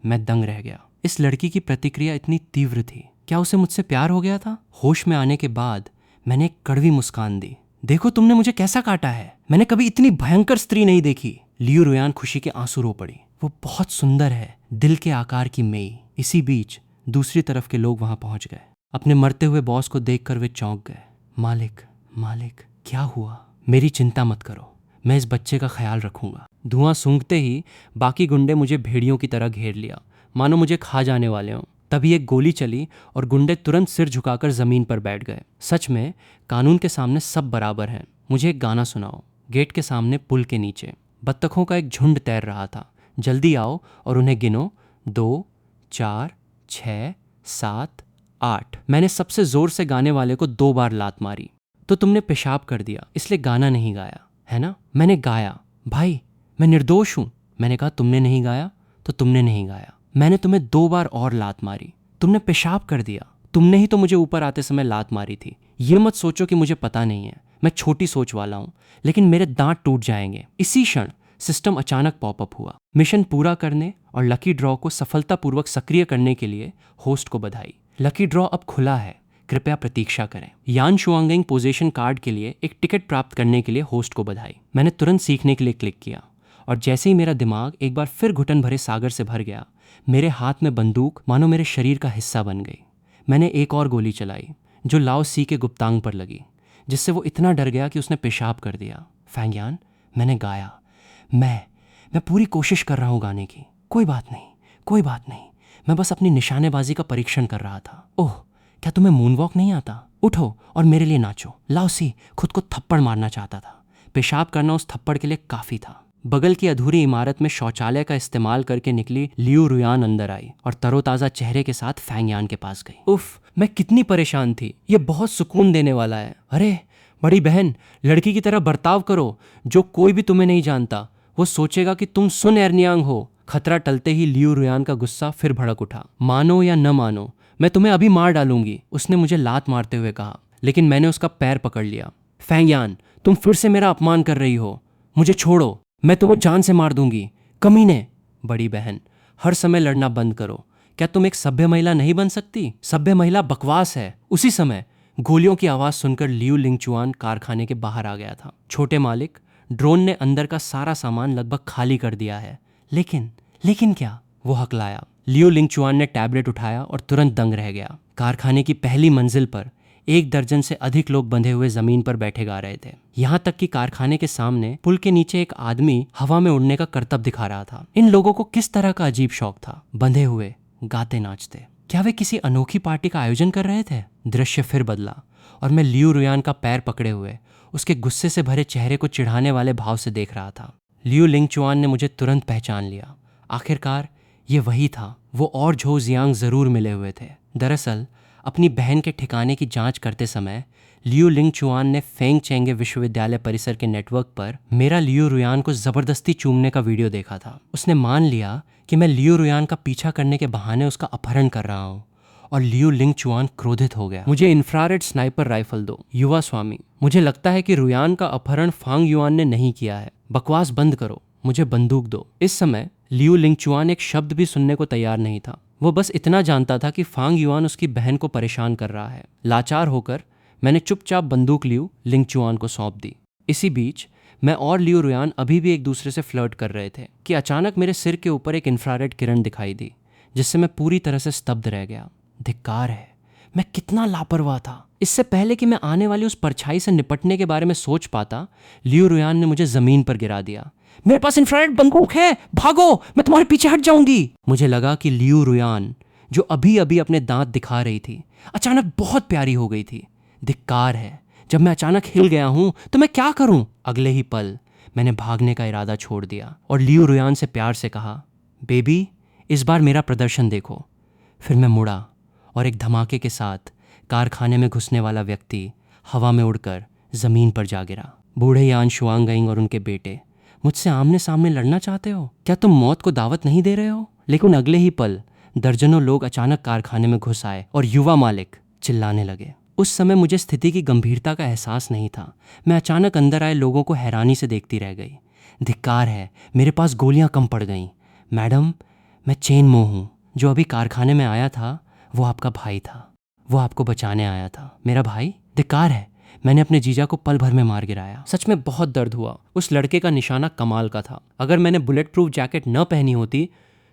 मैं दंग रह गया। इस लड़की की प्रतिक्रिया इतनी तीव्र थी। क्या उसे मुझसे प्यार हो गया था? होश में आने के बाद मैंने एक कड़वी मुस्कान दी। देखो तुमने मुझे कैसा काटा है। मैंने कभी इतनी भयंकर स्त्री नहीं देखी। लियू रुयान खुशी के आंसू रो पड़ी। वो बहुत सुंदर है, दिल के आकार की मेई। इसी बीच दूसरी तरफ के लोग वहां पहुंच गए। अपने मरते हुए बॉस को देखकर वे चौंक गए। मालिक, मालिक, क्या हुआ? मेरी चिंता मत करो, मैं इस बच्चे का ख्याल रखूंगा। धुआं सूंघते ही बाकी गुंडे मुझे भेड़ियों की तरह घेर लिया, मानो मुझे खा जाने वाले हों। तभी एक गोली चली और गुंडे तुरंत सिर झुकाकर जमीन पर बैठ गए। सच में कानून के सामने सब बराबर हैं। मुझे एक गाना सुनाओ। गेट के सामने पुल के नीचे बत्तखों का एक झुंड तैर रहा था। जल्दी आओ और उन्हें गिनो। 2, 4, 6, 7, 8। मैंने सबसे जोर से गाने वाले को 2 बार लात मारी। तो तुमने पेशाब कर दिया, इसलिए गाना नहीं गाया, है ना? मैंने गाया। भाई, मैं निर्दोष हूं। मैंने कहा तुमने नहीं गाया तो तुमने नहीं गाया। मैंने तुम्हें 2 बार और लात मारी। तुमने पेशाब कर दिया। तुमने ही तो मुझे ऊपर आते समय लात मारी थी। ये मत सोचो कि मुझे पता नहीं है। मैं छोटी सोच वाला हूं, लेकिन मेरे दांत टूट जाएंगे। इसी क्षण सिस्टम अचानक पॉपअप हुआ। मिशन पूरा करने और लकी ड्रॉ को सफलतापूर्वक सक्रिय करने के लिए होस्ट को बधाई। लकी ड्रॉ अब खुला है, कृपया प्रतीक्षा करें। यान शुआंगिंग पोजीशन कार्ड के लिए एक टिकट प्राप्त करने के लिए होस्ट को बधाई। मैंने तुरंत सीखने के लिए क्लिक किया और जैसे ही मेरा दिमाग एक बार फिर घुटन भरे सागर से भर गया, मेरे हाथ में बंदूक मानो मेरे शरीर का हिस्सा बन गई। मैंने एक और गोली चलाई जो लाओ सी के गुप्तांग पर लगी, जिससे वो इतना डर गया कि उसने पेशाब कर दिया। फैंग यान, मैंने गाया। मैं पूरी कोशिश कर रहा हूं गाने की। कोई बात नहीं, कोई बात नहीं। मैं बस अपनी निशानेबाजी का परीक्षण कर रहा था। ओह, क्या तुम्हें मूनवॉक नहीं आता? उठो और मेरे लिए नाचो। लाओ सी खुद को थप्पड़ मारना चाहता था। पेशाब करना उस थप्पड़ के लिए काफी था। बगल की अधूरी इमारत में शौचालय का इस्तेमाल करके निकली लियू रुयान अंदर आई और तरोताजा चेहरे के साथ फैंग यान के पास गई। उफ, मैं कितनी परेशान थी। ये बहुत सुकून देने वाला है। अरे बड़ी बहन, लड़की की तरह बर्ताव करो। जो कोई भी तुम्हें नहीं जानता वो सोचेगा कि तुम सुन एर्नियांग हो। खतरा टलते ही लियू रुयान का गुस्सा फिर भड़क उठा। मानो या न मानो, मैं तुम्हें अभी मार डालूंगी, उसने मुझे लात मारते हुए कहा। लेकिन मैंने उसका पैर पकड़ लिया। फैंग यान, तुम फिर से मेरा अपमान कर रही हो। मुझे छोड़ो, मैं तुम्हें जान से मार दूंगी। कमीने। बड़ी बहन, हर समय लड़ना बंद करो। क्या तुम एक सभ्य महिला नहीं बन सकती? सभ्य महिला बकवास है। उसी समय गोलियों की आवाज सुनकर लियू लिंगचुआन कारखाने के बाहर आ गया था। छोटे मालिक, ड्रोन ने अंदर का सारा सामान लगभग खाली कर दिया है। लेकिन क्या? वो हकलाया। लियू लिंगचुआन ने टैबलेट उठाया और तुरंत दंग रह गया। कारखाने की पहली मंजिल पर 1 दर्जन से अधिक लोग बंधे हुए जमीन पर बैठे गा रहे थे। यहाँ तक कि कारखाने के सामने पुल के नीचे एक आदमी हवा में उड़ने का करतब दिखा रहा था। इन लोगों को किस तरह का अजीब शौक था, बंधे हुए गाते नाचते। क्या वे किसी अनोखी पार्टी का आयोजन कर रहे थे? दृश्य फिर बदला और मैं लियू रुयान का पैर पकड़े हुए उसके गुस्से से भरे चेहरे को चिढ़ाने वाले भाव से देख रहा था। लियू लिंगचुआन ने मुझे तुरंत पहचान लिया। आखिरकार ये वही था। वो और झो जियांग जरूर मिले हुए थे। दरअसल अपनी बहन के ठिकाने की जांच करते समय लियू लिंगचुआन ने फेंग चेंगे विश्वविद्यालय परिसर के नेटवर्क पर मेरा लियू रुयान को जबरदस्ती चूमने का वीडियो देखा था। उसने मान लिया कि मैं लियू रुयान का पीछा करने के बहाने उसका अपहरण कर रहा हूँ और लियू लिंगचुआन क्रोधित हो गया। मुझे इंफ्रारेड स्नाइपर राइफल दो, युवा स्वामी। मुझे लगता है कि रुयान का अपहरण फांग युआन ने नहीं किया है। बकवास बंद करो, मुझे बंदूक दो। इस समय लियू लिंगचुआन एक शब्द भी सुनने को तैयार नहीं था। वो बस इतना जानता था कि फांग युआन उसकी बहन को परेशान कर रहा है। लाचार होकर मैंने चुपचाप बंदूक लियू लिंगचुआन को सौंप दी। इसी बीच मैं और लियू रुयान अभी भी एक दूसरे से फ्लर्ट कर रहे थे कि अचानक मेरे सिर के ऊपर एक इंफ्रारेड किरण दिखाई दी, जिससे मैं पूरी तरह से स्तब्ध रह गया। धिक्कार है, मैं कितना लापरवाह था। इससे पहले कि मैं आने वाली उस परछाई से निपटने के बारे में सोच पाता, लियू रुयान ने मुझे जमीन पर गिरा दिया। मेरे पास इंफ्रारेड बंदूक है, भागो, मैं तुम्हारे पीछे हट जाऊंगी। मुझे लगा कि लियू रुयान, जो अभी अभी अपने दांत दिखा रही थी, अचानक बहुत प्यारी हो गई थी। धिक्कार है, जब मैं अचानक हिल गया हूं तो मैं क्या करूं? अगले ही पल मैंने भागने का इरादा छोड़ दिया और लियू रुयान से प्यार से कहा, बेबी, इस बार मेरा प्रदर्शन देखो। फिर मैं मुड़ा और एक धमाके के साथ कारखाने में घुसने वाला व्यक्ति हवा में उड़कर जमीन पर जा गिरा। बूढ़े यान शुआंगइंग और उनके बेटे मुझसे आमने सामने लड़ना चाहते हो? क्या तुम मौत को दावत नहीं दे रहे हो? लेकिन अगले ही पल दर्जनों लोग अचानक कारखाने में घुस आए और युवा मालिक चिल्लाने लगे। उस समय मुझे स्थिति की गंभीरता का एहसास नहीं था। मैं अचानक अंदर आए लोगों को हैरानी से देखती रह गई। धिक्कार है, मेरे पास गोलियां कम पड़ गईं। मैडम, मैं चेन मो हूँ। जो अभी कारखाने में आया था वो आपका भाई था। वो आपको बचाने आया था। मेरा भाई? धिक्कार है, मैंने अपने जीजा को पल भर में मार गिराया। सच में बहुत दर्द हुआ। उस लड़के का निशाना कमाल का था। अगर मैंने बुलेट प्रूफ जैकेट न पहनी होती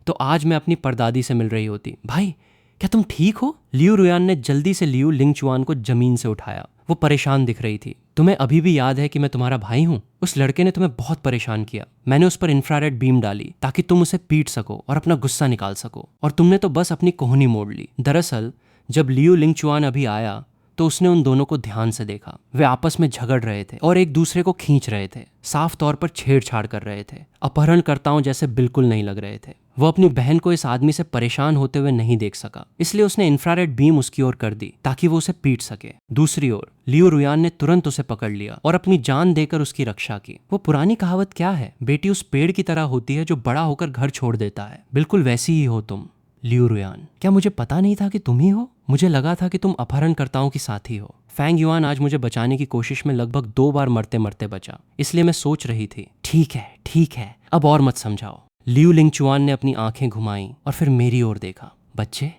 तो आज मैं अपनी परदादी से मिल रही होती। भाई, क्या तुम ठीक हो? लियू रुयान ने जल्दी से लियू लिंगचुआन को जमीन से उठाया। वो परेशान दिख रही थी। तुम्हें अभी भी याद है कि मैं तुम्हारा भाई हूँ? उस लड़के ने तुम्हें बहुत परेशान किया। मैंने उस पर इंफ्रारेड बीम डाली ताकि तुम उसे पीट सको और अपना गुस्सा निकाल सको, और तुमने तो बस अपनी कोहनी मोड़ ली। दरअसल जब लियू लिंगचुआन अभी आया तो उसने उन दोनों को ध्यान से देखा। वे आपस में झगड़ रहे थे और एक दूसरे को खींच रहे थे। साफ तौर पर छेड़छाड़ कर रहे थे। अपहरणकर्ताओं जैसे बिल्कुल नहीं लग रहे थे। वो अपनी बहन को इस आदमी से परेशान होते हुए नहीं देख सका, इसलिए उसने इंफ्रारेड बीम उसकी ओर कर दी ताकि वो उसे पीट सके। दूसरी ओर लियू रुयान ने तुरंत उसे पकड़ लिया और अपनी जान देकर उसकी रक्षा की। वो पुरानी कहावत क्या है, बेटी उस पेड़ की तरह होती है जो बड़ा होकर घर छोड़ देता है। बिल्कुल वैसी ही हो तुम, लियू रुयान। क्या मुझे पता नहीं था कि तुम ही हो? मुझे लगा था कि तुम अपहरणकर्ताओं की साथी हो। फैंग युआन आज मुझे बचाने की कोशिश में लगभग 2 बार मरते मरते बचा, इसलिए मैं सोच रही थी, ठीक है, अब और मत समझाओ। लियू लिंगचुआन ने अपनी आंखें घुमाई और फिर मेरी ओर देखा। बच्चे,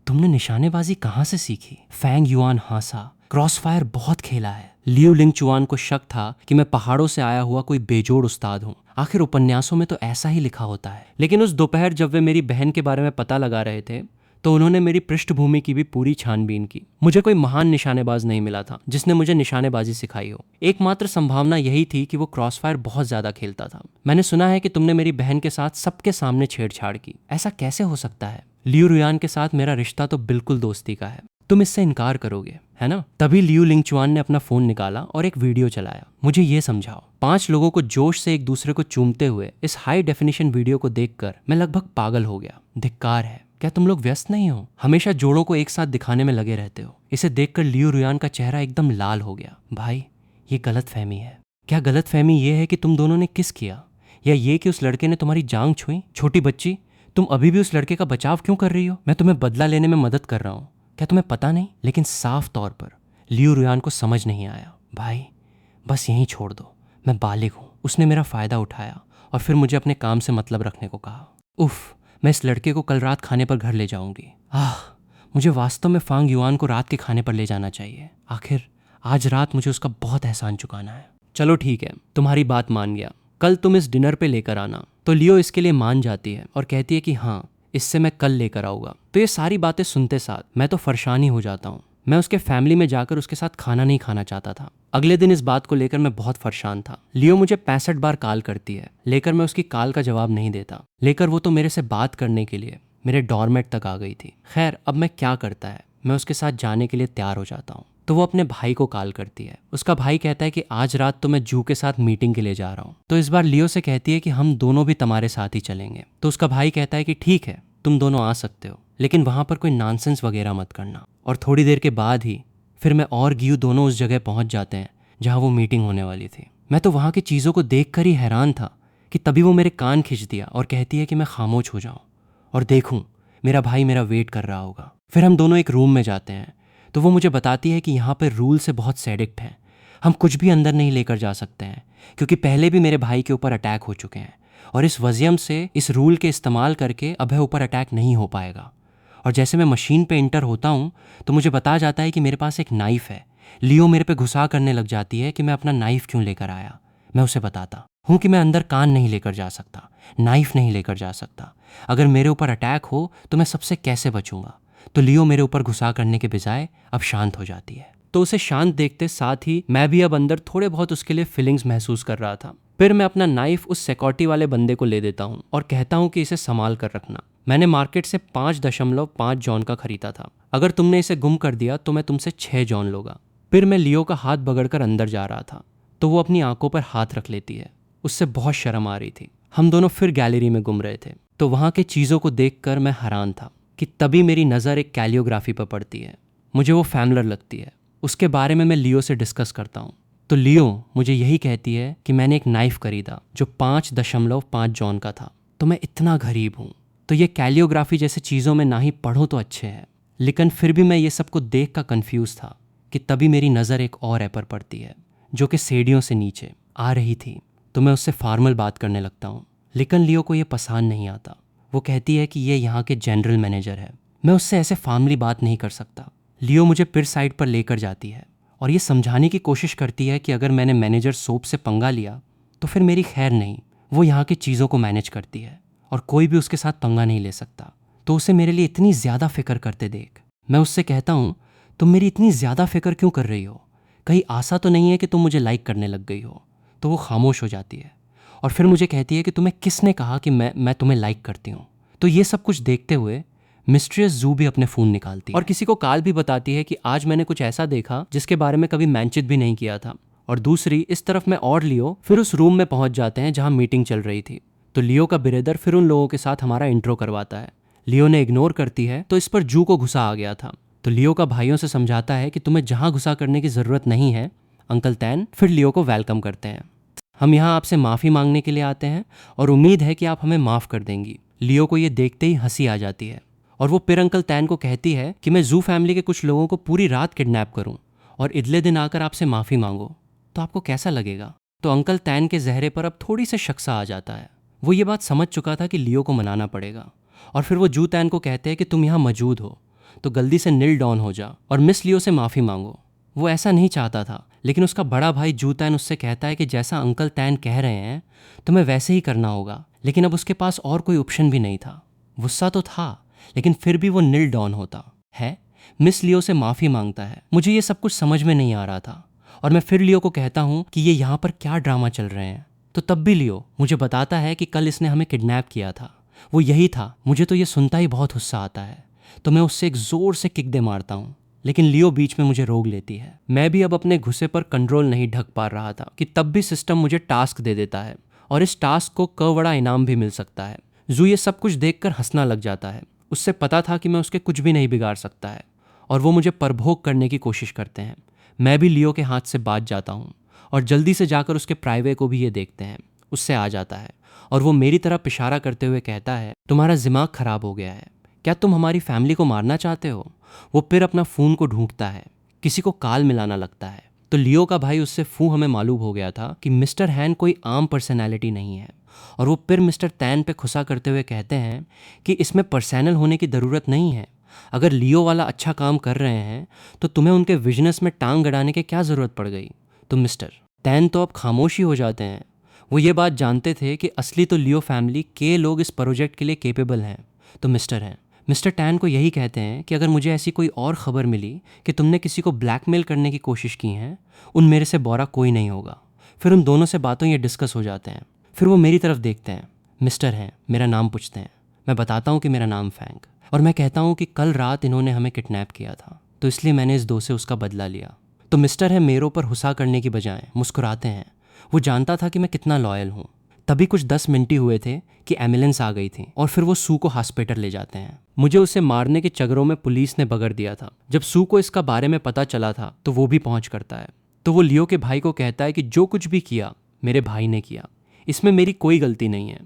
तुमने निशानेबाजी कहाँ से सीखी? फैंग युआन हंसा। क्रॉसफायर बहुत खेला है। लियू लिंगचुआन को शक था कि मैं पहाड़ों से आया हुआ कोई बेजोड़ उस्ताद हूँ। आखिर उपन्यासों में तो ऐसा ही लिखा होता है। लेकिन उस दोपहर जब वे मेरी बहन के बारे में पता लगा रहे थे तो उन्होंने मेरी पृष्ठभूमि की भी पूरी छानबीन की। मुझे कोई महान निशानेबाज नहीं मिला था जिसने मुझे निशानेबाजी सिखाई हो। एकमात्र संभावना यही थी कि वो क्रॉसफायर बहुत ज्यादा खेलता था। मैंने सुना है कि तुमने मेरी बहन के साथ सबके सामने छेड़छाड़ की। ऐसा कैसे हो सकता है? लियू रुयान के साथ मेरा रिश्ता तो बिल्कुल दोस्ती का है। तुम इससे इनकार करोगे, है ना? तभी लियू लिंगचुआन ने अपना फोन निकाला और एक वीडियो चलाया। मुझे ये समझाओ। 5 लोगों को जोश से एक दूसरे को चूमते हुए इस हाई डेफिनेशन वीडियो को देखकर मैं लगभग पागल हो गया। धिक्कार है, क्या तुम लोग व्यस्त नहीं हो? हमेशा जोड़ों को एक साथ दिखाने में लगे रहते हो। इसे देखकर लियू रुयान का चेहरा एकदम लाल हो गया। भाई, ये गलतफहमी है। क्या गलतफहमी ये है कि तुम दोनों ने किस किया, या ये कि उस लड़के ने तुम्हारी जांग छुई? छोटी बच्ची, तुम अभी भी उस लड़के का बचाव क्यों कर रही हो? मैं तुम्हें बदला लेने में मदद कर रहा हूँ, क्या तुम्हें पता नहीं? लेकिन साफ तौर पर लियू रुयान को समझ नहीं आया। भाई, बस यहीं छोड़ दो, मैं बालिग हूँ। उसने मेरा फायदा उठाया और फिर मुझे अपने काम से मतलब रखने को कहा। उफ, मैं इस लड़के को कल रात खाने पर घर ले जाऊंगी। मुझे वास्तव में फांग युआन को रात के खाने पर ले जाना चाहिए। आखिर आज रात मुझे उसका बहुत एहसान चुकाना है। चलो ठीक है, तुम्हारी बात मान गया, कल तुम इस डिनर पे लेकर आना। तो लियो इसके लिए मान जाती है और कहती है कि हाँ, इससे मैं कल लेकर आऊँगा। तो ये सारी बातें सुनते साथ मैं तो परेशान ही हो जाता हूँ। मैं उसके फैमिली में जाकर उसके साथ खाना नहीं खाना चाहता था। अगले दिन इस बात को लेकर मैं बहुत परेशान था। लियो मुझे 65 बार कॉल करती है, लेकर मैं उसकी कॉल का जवाब नहीं देता। लेकर वो तो मेरे से बात करने के लिए मेरे डॉर्मेट तक आ गई थी। खैर, अब मैं क्या करता है, मैं उसके साथ जाने के लिए तैयार हो जाता हूँ। तो वो अपने भाई को कॉल करती है। उसका भाई कहता है कि आज रात तो मैं जू के साथ मीटिंग के लिए जा रहा हूँ। तो इस बार लियो से कहती है कि हम दोनों भी तुम्हारे साथ ही चलेंगे। तो उसका भाई कहता है कि ठीक है, तुम दोनों आ सकते हो, लेकिन वहां पर कोई नॉनसेंस वगैरह मत करना। और थोड़ी देर के बाद ही फिर मैं और गियू दोनों उस जगह पहुंच जाते हैं जहां वो मीटिंग होने वाली थी। मैं तो वहां की चीज़ों को देखकर ही हैरान था कि तभी वो मेरे कान खींच दिया और कहती है कि मैं खामोश हो जाऊं और देखूं मेरा भाई मेरा वेट कर रहा होगा। फिर हम दोनों एक रूम में जाते हैं तो वो मुझे बताती है कि यहाँ पर रूल से बहुत सेडिक्ट हैं, हम कुछ भी अंदर नहीं लेकर जा सकते हैं, क्योंकि पहले भी मेरे भाई के ऊपर अटैक हो चुके हैं और इस वजह से इस रूल के इस्तेमाल करके अभय ऊपर अटैक नहीं हो पाएगा। और जैसे मैं मशीन पे इंटर होता हूँ तो मुझे बताया जाता है कि मेरे पास एक नाइफ है। लियो मेरे पे गुस्सा करने लग जाती है कि मैं अपना नाइफ क्यों लेकर आया। मैं उसे बताता हूँ कि मैं अंदर कान नहीं लेकर जा सकता, नाइफ नहीं लेकर जा सकता। अगर मेरे ऊपर अटैक हो तो मैं सबसे कैसे बचूंगा। तो लियो मेरे ऊपर गुस्सा करने के बजाय अब शांत हो जाती है। तो उसे शांत देखते साथ ही मैं भी अब अंदर थोड़े बहुत उसके लिए फीलिंग्स महसूस कर रहा था। फिर मैं अपना नाइफ उस सिक्योरिटी वाले बंदे को ले देता हूँ और कहता हूँ कि इसे संभाल कर रखना। मैंने मार्केट से 5.5 जॉन का खरीदा था। अगर तुमने इसे गुम कर दिया तो मैं तुमसे 6 जॉन लूंगा। फिर मैं लियो का हाथ पकड़कर अंदर जा रहा था तो वो अपनी आंखों पर हाथ रख लेती है। उससे बहुत शर्म आ रही थी। हम दोनों फिर गैलरी में घूम रहे थे तो वहाँ की चीज़ों को देखकर मैं हैरान था कि तभी मेरी नज़र एक कैलियोग्राफी पर पड़ती है। मुझे वो फैमिलियर लगती है। उसके बारे में मैं लियो से डिस्कस करता हूँ तो लियो मुझे यही कहती है कि मैंने एक नाइफ खरीदा जो 5.5 जॉन का था। तो मैं इतना गरीब हूँ तो ये कैलियोग्राफी जैसे चीज़ों में ना ही पढ़ो तो अच्छे है, लेकिन फिर भी मैं ये सब को देख कर कन्फ्यूज़ था कि तभी मेरी नज़र एक और ऐप पर पड़ती है जो कि सीढ़ियों से नीचे आ रही थी। तो मैं उससे फॉर्मल बात करने लगता हूँ, लेकिन लियो को ये पसंद नहीं आता। वो कहती है कि ये यहाँ के जनरल मैनेजर है, मैं उससे ऐसे फॉर्मली बात नहीं कर सकता। लियो मुझे फिर साइड पर लेकर जाती है और ये समझाने की कोशिश करती है कि अगर मैंने मैनेजर सोप से पंगा लिया तो फिर मेरी खैर नहीं। वो यहाँ की चीज़ों को मैनेज करती है और कोई भी उसके साथ पंगा नहीं ले सकता। तो उसे मेरे लिए इतनी ज़्यादा फिक्र करते देख मैं उससे कहता हूँ, तुम मेरी इतनी ज़्यादा फिक्र क्यों कर रही हो? कहीं आशा तो नहीं है कि तुम मुझे लाइक करने लग गई हो? तो वो खामोश हो जाती है और फिर मुझे कहती है कि तुम्हें किसने कहा कि मैं तुम्हें लाइक करती हूँ? तो ये सब कुछ देखते हुए मिस्ट्रियस जू भी अपने फ़ोन निकालती है और किसी को कॉल भी बताती है कि आज मैंने कुछ ऐसा देखा जिसके बारे में कभी मेंशन भी नहीं किया था। और दूसरी इस तरफ मैं और लियो फिर उस रूम में पहुंच जाते हैं जहां मीटिंग चल रही थी। तो लियो का ब्रदर फिर उन लोगों के साथ हमारा इंट्रो करवाता है। लियो ने इग्नोर करती है तो इस पर जू को गुस्सा आ गया था। तो लियो का भाइयों से समझाता है कि तुम्हें जहां गुस्सा करने की ज़रूरत नहीं है। अंकल तैन फिर लियो को वेलकम करते हैं। हम यहाँ आपसे माफ़ी मांगने के लिए आते हैं और उम्मीद है कि आप हमें माफ़ कर देंगी। लियो को ये देखते ही हंसी आ जाती है और वो फिर अंकल तैन को कहती है कि मैं जू फैमिली के कुछ लोगों को पूरी रात किडनैप करूं और अगले दिन आकर आपसे माफ़ी मांगो तो आपको कैसा लगेगा? तो अंकल तैन के चेहरे पर अब थोड़ी सी शक सा आ जाता है। वो ये बात समझ चुका था कि लियो को मनाना पड़ेगा और फिर वो जू तैन को कहते हैं कि तुम यहाँ मौजूद हो तो जल्दी से नील डाउन हो जा और मिस लियो से माफ़ी मांगो। वो ऐसा नहीं चाहता था, लेकिन उसका बड़ा भाई जू तैन उससे कहता है कि जैसा अंकल तैन कह रहे हैं तुम्हें वैसे ही करना होगा। लेकिन अब उसके पास और कोई ऑप्शन भी नहीं था। गुस्सा तो था लेकिन फिर भी वो नील डाउन होता है, मिस लियो से माफ़ी मांगता है। मुझे ये सब कुछ समझ में नहीं आ रहा था और मैं फिर लियो को कहता हूँ कि ये यहाँ पर क्या ड्रामा चल रहे हैं। तो तब भी लियो मुझे बताता है कि कल इसने हमें किडनैप किया था, वो यही था। मुझे तो ये सुनता ही बहुत गुस्सा आता है तो मैं उससे एक ज़ोर से किक दे मारता हूँ, लेकिन लियो बीच में मुझे रोक लेती है। मैं भी अब अपने गुस्से पर कंट्रोल नहीं ढक पा रहा था कि तब भी सिस्टम मुझे टास्क दे देता है और इस टास्क को बड़ा इनाम भी मिल सकता है। जू ये सब कुछ देखकर हंसना लग जाता है। उससे पता था कि मैं उसके कुछ भी नहीं बिगाड़ सकता है और वो मुझे परभोग करने की कोशिश करते हैं। मैं भी लियो के हाथ से बाज जाता हूँ और जल्दी से जाकर उसके प्राइवे को भी ये देखते हैं। उससे आ जाता है और वो मेरी तरफ इशारा करते हुए कहता है, तुम्हारा दिमाग खराब हो गया है, क्या तुम हमारी फैमिली को मारना चाहते हो? वो फिर अपना फ़ोन को ढूंढता है, किसी को कॉल मिलाना लगता है। तो लियो का भाई उससे हमें मालूम हो गया था कि मिस्टर हैन कोई आम पर्सनैलिटी नहीं है और वो फिर मिस्टर तैन पे खुसा करते हुए कहते हैं कि इसमें पर्सनल होने की ज़रूरत नहीं है, अगर लियो वाला अच्छा काम कर रहे हैं तो तुम्हें उनके बिजनेस में टांग गड़ाने की क्या ज़रूरत पड़ गई। तो मिस्टर टैन तो अब खामोश ही हो जाते हैं। वो ये बात जानते थे कि असली तो लियो फैमिली के लोग इस प्रोजेक्ट के लिए केपेबल हैं। तो मिस्टर टैन को यही कहते हैं कि अगर मुझे ऐसी कोई और ख़बर मिली कि तुमने किसी को ब्लैकमेल करने की कोशिश की है, उन मेरे से बुरा कोई नहीं होगा। फिर उन दोनों से बातों ये डिस्कस हो जाते हैं। फिर वो मेरी तरफ देखते हैं, मिस्टर हैं, मेरा नाम पूछते हैं। मैं बताता हूँ कि मेरा नाम फैंक, और मैं कहता हूँ कि कल रात इन्होंने हमें किडनैप किया था, तो इसलिए मैंने इस दोस्त से उसका बदला लिया। तो मिस्टर है मेरे ऊपर हुस्सा करने की बजाय मुस्कुराते हैं। वो जानता था कि मैं कितना लॉयल हूँ। तभी कुछ 10 मिनट ही हुए थे कि एम्बुलेंस आ गई थी और फिर वो सू को हॉस्पिटल ले जाते हैं। मुझे उसे मारने के चक्करों में पुलिस ने बगड़ दिया था। जब सू को इसका बारे में पता चला था तो वो भी पहुंच करता है। तो वो लियो के भाई को कहता है कि जो कुछ भी किया मेरे भाई ने किया, इसमें मेरी कोई गलती नहीं है,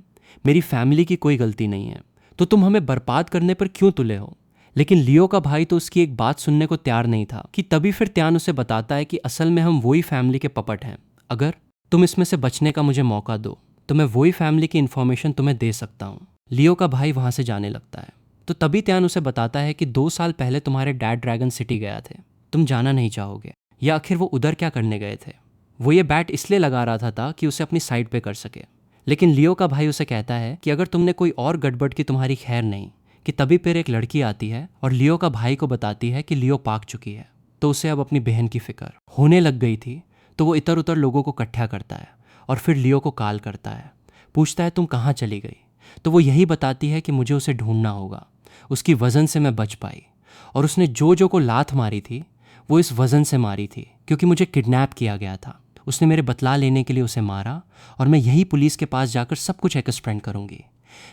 मेरी फैमिली की कोई गलती नहीं है, तो तुम हमें बर्बाद करने पर क्यों तुले हो। लेकिन लियो का भाई तो उसकी एक बात सुनने को तैयार नहीं था कि तभी फिर त्यान उसे बताता है कि असल में हम वही फैमिली के पपट हैं। अगर तुम इसमें से बचने का मुझे मौका दो तो मैं वही फैमिली की इन्फॉर्मेशन तुम्हें दे सकता हूँ। लियो का भाई वहाँ से जाने लगता है। तो तभी त्यान उसे बताता है कि 2 साल पहले तुम्हारे डैड ड्रैगन सिटी गया थे, तुम जाना नहीं चाहोगे। या आखिर वो उधर क्या करने गए थे। वो ये बैट इसलिए लगा रहा था कि उसे अपनी साइड पे कर सके। लेकिन लियो का भाई उसे कहता है कि अगर तुमने कोई और गड़बड़ की तुम्हारी खैर नहीं। कि तभी फिर एक लड़की आती है और लियो का भाई को बताती है कि लियो पाक चुकी है। तो उसे अब अपनी बहन की फिक्र होने लग गई थी। तो वो इधर उधर लोगों को इकट्ठा करता है और फिर लियो को कॉल करता है, पूछता है तुम कहाँ चली गई। तो वो यही बताती है कि मुझे उसे ढूंढना होगा, उसकी वजन से मैं बच पाई, और उसने जो को लात मारी थी वो इस वजन से मारी थी क्योंकि मुझे किडनैप किया गया था। उसने मेरे बदला लेने के लिए उसे मारा और मैं यही पुलिस के पास जाकर सब कुछ एक्सप्लेन करूंगी।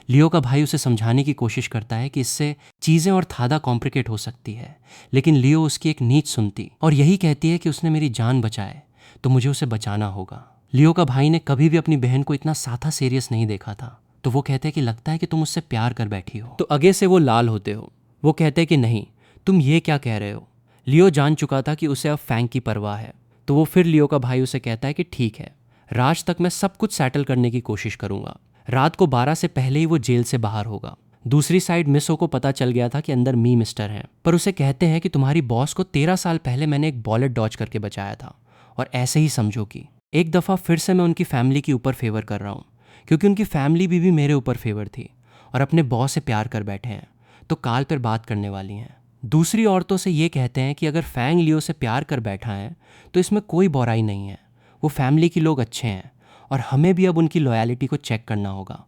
लियो का भाई उसे समझाने की कोशिश करता है कि इससे चीज़ें और ज़्यादा कॉम्प्लिकेट हो सकती है, लेकिन लियो उसकी एक नीच सुनती और यही कहती है कि उसने मेरी जान बचाए तो मुझे उसे बचाना होगा। लियो का भाई ने कभी भी अपनी बहन को इतना साथा सीरियस नहीं देखा था। तो वो कहते हैं कि लगता है कि तुम उससे प्यार कर बैठी हो। तो आगे से वो लाल होते हो। वो कहते हैं कि नहीं, तुम ये क्या कह रहे हो। लियो जान चुका था कि उसे अब फैंक की परवाह है। तो वो फिर लियो का भाई उसे कहता है कि ठीक है, रात तक मैं सब कुछ सेटल करने की कोशिश करूंगा। रात को 12 से पहले ही वो जेल से बाहर होगा। दूसरी साइड मिसो को पता चल गया था कि अंदर मी मिस्टर हैं, पर उसे कहते हैं कि तुम्हारी बॉस को 13 साल पहले मैंने एक बॉलेट डॉज करके बचाया था, और ऐसे ही समझो कि एक दफ़ा फिर से मैं उनकी फैमिली के ऊपर फेवर कर रहा हूँ, क्योंकि उनकी फैमिली भी मेरे ऊपर फेवर थी और अपने बॉस से प्यार कर बैठे हैं, तो काल पर बात करने वाली हैं। दूसरी औरतों से ये कहते हैं कि अगर फैंग लियो से प्यार कर बैठा है तो इसमें कोई बुराई नहीं है, वो फैमिली के लोग अच्छे हैं और हमें भी अब उनकी लॉयल्टी को चेक करना होगा,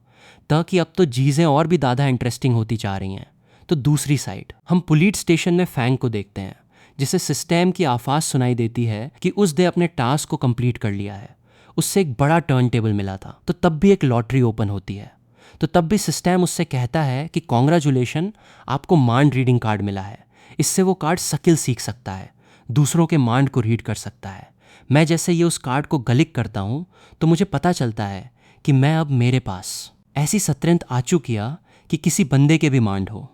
ताकि अब तो चीज़ें और भी ज़्यादा इंटरेस्टिंग होती जा रही हैं। तो दूसरी साइड हम पुलिस स्टेशन में फैंग को देखते हैं, जिसे सिस्टम की आवाज़ सुनाई देती है कि उस दे अपने टास्क को कंप्लीट कर लिया है। उससे एक बड़ा टर्न टेबल मिला था। तो तब भी एक लॉटरी ओपन होती है। तो तब भी सिस्टम उससे कहता है कि कॉन्ग्रेचुलेशन, आपको माइंड रीडिंग कार्ड मिला है। इससे वो कार्ड स्किल सीख सकता है, दूसरों के माइंड को रीड कर सकता है। मैं जैसे ये उस कार्ड को गलिक करता हूँ तो मुझे पता चलता है कि मैं अब मेरे पास ऐसी सत्रंत आ चुकी है कि किसी बंदे के भी माइंड हो,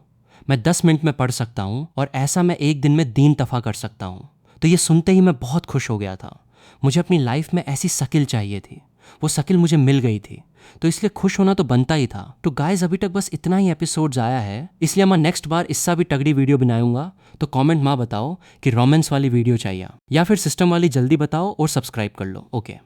मैं 10 मिनट में पढ़ सकता हूँ, और ऐसा मैं एक दिन में 3 दफ़ा कर सकता हूँ। तो ये सुनते ही मैं बहुत खुश हो गया था। मुझे अपनी लाइफ में ऐसी स्किल चाहिए थी, वो स्किल मुझे मिल गई थी, तो इसलिए खुश होना तो बनता ही था। तो गाइज अभी तक बस इतना ही एपिसोड्स आया है, इसलिए मैं नेक्स्ट बार इससे भी तगड़ी वीडियो बनाऊंगा। तो कमेंट में बताओ कि रोमांस वाली वीडियो चाहिए या फिर सिस्टम वाली, जल्दी बताओ और सब्सक्राइब कर लो। ओके।